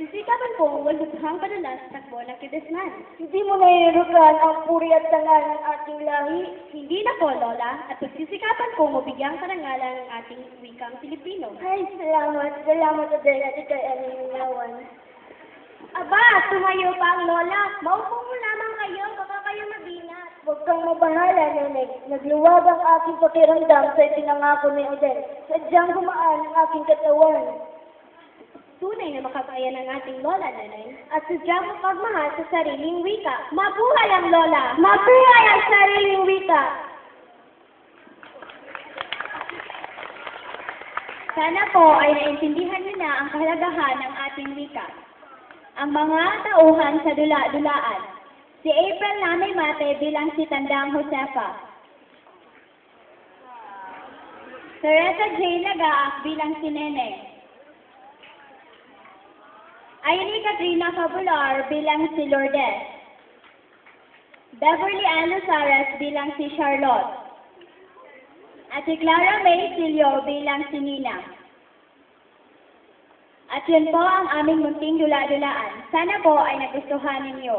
Pagsisikapan ko ang walhuthang padalas sa takbo ng kidesman. Hindi mo nairukan ang puri at dangal ng ating lahi. Hindi na po, Lola, at pagsisikapan ko mabigyang karangalan ng ating wikang Pilipino. Ay, salamat Adel at ikay alinawan. Aba, tumayo pa ang Lola. Maupo mo lamang kayo, baka kayo mabinat. Huwag kang mabahala, Neneg. Nagluwag ang aking pakiramdam sa itinangako ni Adel. Sadyang gumaan ang aking katawan. Tunay na makakaya ng ating Lola, Nanay. At sadyang magmahal sa sariling wika. Mabuhay ang Lola! Mabuhay ang sariling wika! Sana po ay naintindihan niyo na ang kahalagahan ng ating wika. Ang mga tauhan sa dula-dulaan. Si April Nanay Mate bilang si Tandang Josefa. Teresa J. Lagaak bilang si Neneng. Aini Katrina Fabular bilang si Lourdes. Beverly Ann Luzares bilang si Charlotte. At si Clara May Silio bilang si Nina. At yun po ang aming munting dula-dulaan. Sana po ay nagustuhan ninyo.